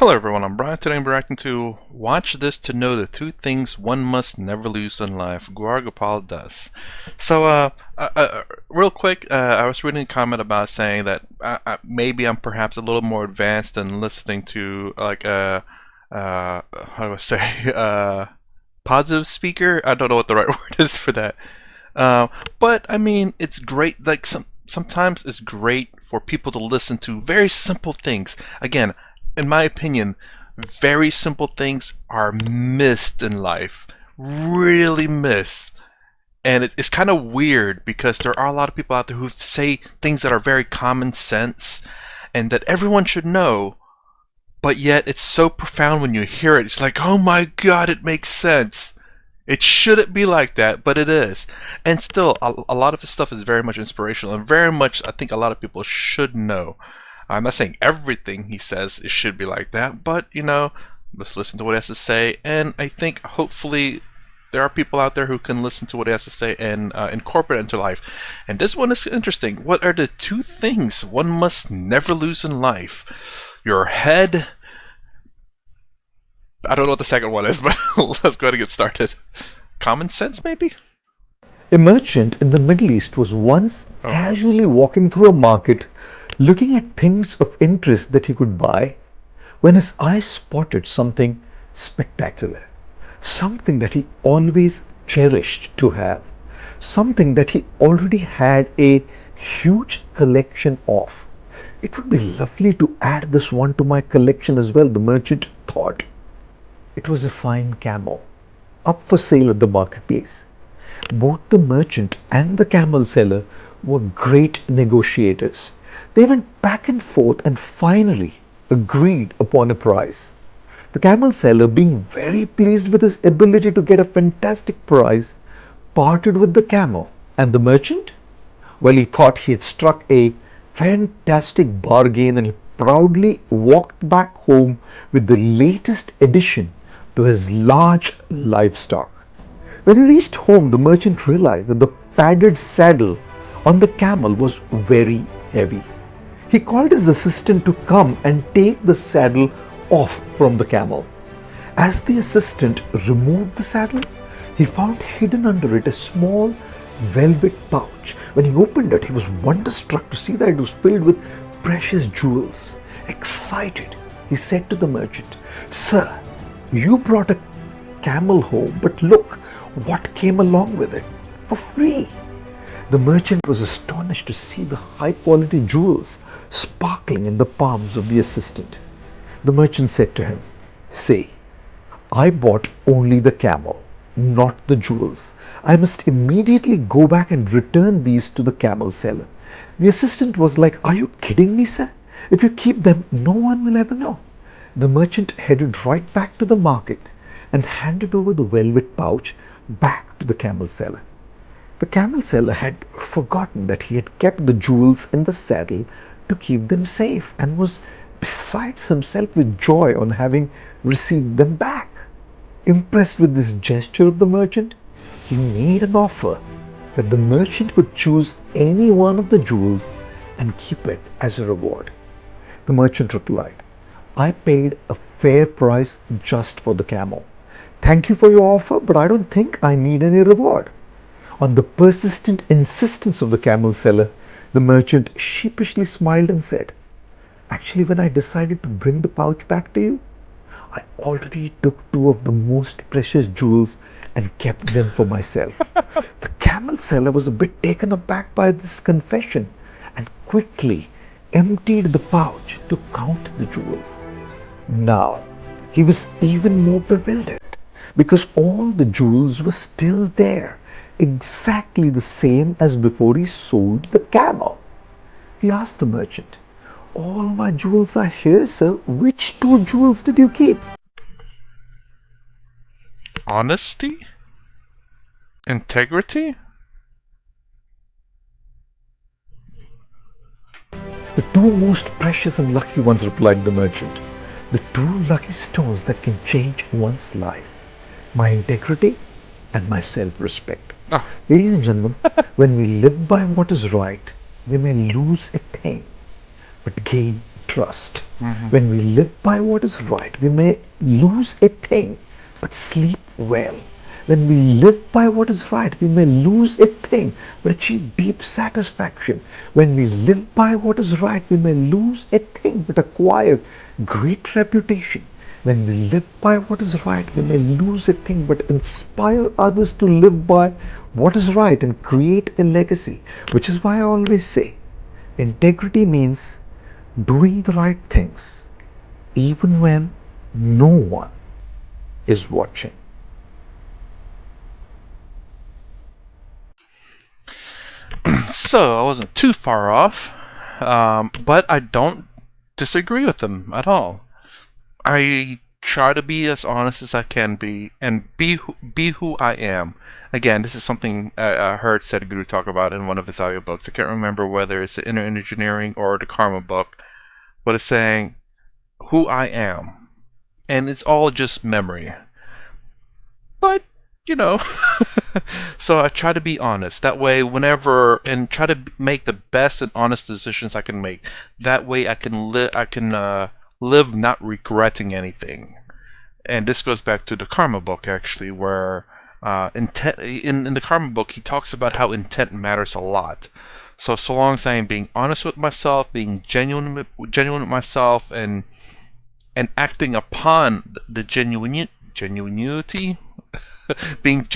Hello everyone, I'm Brian. Today I'm reacting to Watch This to Know the Two Things One Must Never Lose in Life, Gaur does. So, real quick, I was reading a comment about saying that maybe I'm perhaps a little more advanced than listening to, how do I say, positive speaker? I don't know what the right word is for that. But, I mean, it's great, sometimes it's great for people to listen to very simple things. Again, in my opinion, very simple things are missed in life. Really missed. And it's kind of weird because there are a lot of people out there who say things that are very common sense and that everyone should know, but yet it's so profound when you hear it. It's like, oh my god, it makes sense. It shouldn't be like that, but it is. And still, a lot of his stuff is very much inspirational and very much, I think a lot of people should know. I'm not saying everything he says it should be like that, but let's listen to what he has to say. And I think hopefully there are people out there who can listen to what he has to say and incorporate it into life. And this one is interesting. What are the two things one must never lose in life? Your head. I don't know what the second one is, but let's go ahead and get started. Common sense, maybe? A merchant in the Middle East was once casually walking through a market looking at things of interest that he could buy when his eye spotted something spectacular, something that he always cherished to have, something that he already had a huge collection of. It would be lovely to add this one to my collection as well, the merchant thought. It was a fine camel, up for sale at the marketplace. Both the merchant and the camel seller were great negotiators. They went back and forth and finally agreed upon a price. The camel seller, being very pleased with his ability to get a fantastic price, parted with the camel. And the merchant? Well, he thought he had struck a fantastic bargain and he proudly walked back home with the latest addition to his large livestock. When he reached home, the merchant realized that the padded saddle on the camel was very heavy. He called his assistant to come and take the saddle off from the camel. As the assistant removed the saddle, he found hidden under it a small velvet pouch. When he opened it, he was wonderstruck to see that it was filled with precious jewels. Excited, he said to the merchant, "Sir, you brought a camel home, but look what came along with it for free." The merchant was astonished to see the high quality jewels sparkling in the palms of the assistant. The merchant said to him, "See, I bought only the camel, not the jewels. I must immediately go back and return these to the camel seller." The assistant was like, "Are you kidding me, sir? If you keep them, no one will ever know." The merchant headed right back to the market and handed over the velvet pouch back to the camel seller. The camel seller had forgotten that he had kept the jewels in the saddle to keep them safe and was besides himself with joy on having received them back. Impressed with this gesture of the merchant, he made an offer that the merchant could choose any one of the jewels and keep it as a reward. The merchant replied, "I paid a fair price just for the camel. Thank you for your offer, but I don't think I need any reward." On the persistent insistence of the camel seller, the merchant sheepishly smiled and said, "Actually, when I decided to bring the pouch back to you, I already took two of the most precious jewels and kept them for myself." The camel seller was a bit taken aback by this confession and quickly emptied the pouch to count the jewels. Now, he was even more bewildered because all the jewels were still there, exactly the same as before he sold the camel. He asked the merchant, "All my jewels are here, sir. Which two jewels did you keep?" Honesty? Integrity? "The two most precious and lucky ones," replied the merchant. "The two lucky stones that can change one's life. My integrity and my self-respect." Ah, Ladies and gentlemen, when we live by what is right, we may lose a thing, but gain trust. Hmm. When we live by what is right, we may lose a thing, but sleep well. When we live by what is right, we may lose a thing, but achieve deep satisfaction. When we live by what is right, we may lose a thing, but acquire great reputation. When we live by what is right, we may lose a thing, but inspire others to live by what is right and create a legacy. Which is why I always say integrity means doing the right things, even when no one is watching. So I wasn't too far off, but I don't disagree with them at all. I try to be as honest as I can be and be who I am. Again, this is something I heard Sadhguru talk about in one of his audiobooks. I can't remember whether it's the Inner Engineering or the Karma book, but it's saying who I am. And it's all just memory. But, you know, so I try to be honest. That way, whenever, and try to make the best and honest decisions I can make. That way I can live not regretting anything. And this goes back to the Karma book actually, where intent in the Karma book he talks about how intent matters a lot. So long as I am being honest with myself, being genuine with myself, and acting upon the genuinity, being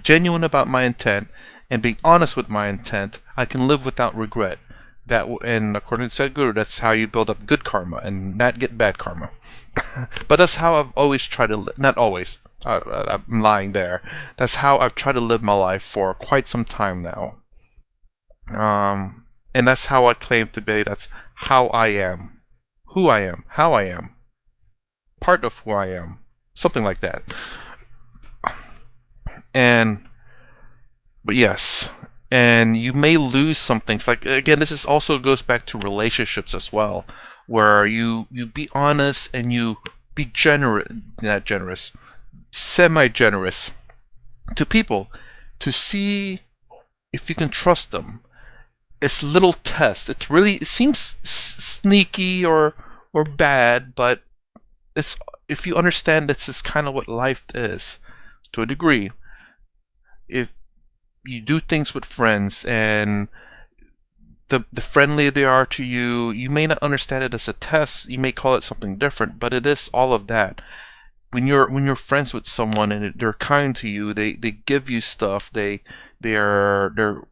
genuine about my intent, and being honest with my intent, I can live without regret. And according to Sadhguru, that's how you build up good karma and not get bad karma. But that's how I've always tried to live. Not always. I'm lying there. That's how I've tried to live my life for quite some time now. And that's how I claim to be. That's how I am. Who I am. How I am. Part of who I am. Something like that. And, but yes. And you may lose some things. Like, again, this is also goes back to relationships as well. Where you be honest and you be generous. Not generous. Semi-generous to people to see if you can trust them. It's little tests. It seems sneaky or bad, but it's if you understand this is kind of what life is to a degree. If you do things with friends and the friendlier they are to you, you may not understand it as a test. You may call it something different, but it is all of that. When you're friends with someone and they're kind to you, they give you stuff. They're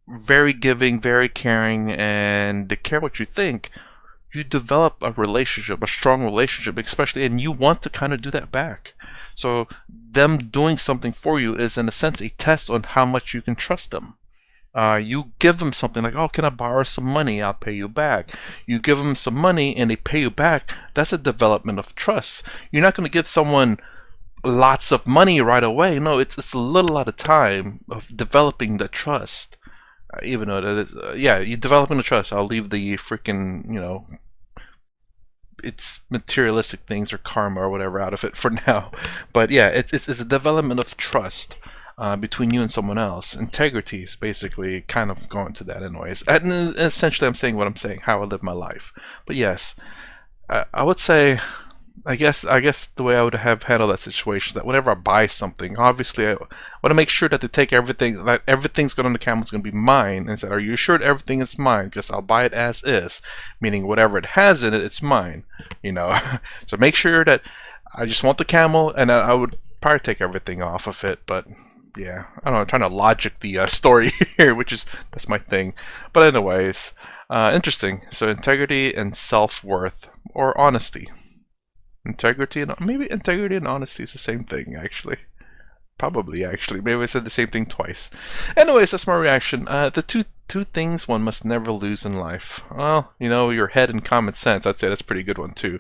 very giving, very caring, and they care what you think. You develop a relationship, a strong relationship, especially, and you want to kind of do that back. So them doing something for you is in a sense a test on how much you can trust them. You give them something like, oh, can I borrow some money? I'll pay you back. You give them some money and they pay you back. That's a development of trust. You're not going to give someone lots of money right away. No, it's a little at a time of developing the trust. Even though that is, yeah, you developing the trust. I'll leave the freaking, it's materialistic things or karma or whatever out of it for now. But yeah, it's a development of trust between you and someone else. Integrity is basically kind of going to that anyways. And essentially I'm saying what I'm saying, how I live my life. But yes, I would say I guess the way I would have handled that situation is that whenever I buy something, obviously I want to make sure that they take everything, that everything's going on the camel is going to be mine, and said, "Are you sure that everything is mine? Because I'll buy it as is, meaning whatever it has in it, it's mine." You know, so make sure that I just want the camel, and I would probably take everything off of it. But yeah, I don't know. I'm trying to logic the story here, that's my thing. But anyways, interesting. So integrity and self-worth or honesty. Maybe integrity and honesty is the same thing, actually. Probably, actually. Maybe I said the same thing twice. Anyways, that's my reaction. The two things one must never lose in life. Well, your head and common sense. I'd say that's a pretty good one too.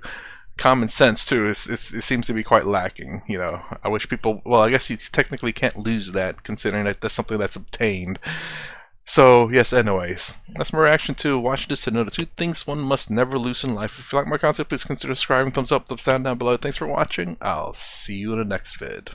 Common sense too. It seems to be quite lacking. I wish people. Well, I guess you technically can't lose that, considering that that's something that's obtained. So, yes, anyways, that's my reaction to watch this and know the two things one must never lose in life. If you like my concept, please consider subscribing, thumbs up, thumbs down below. Thanks for watching. I'll see you in the next vid.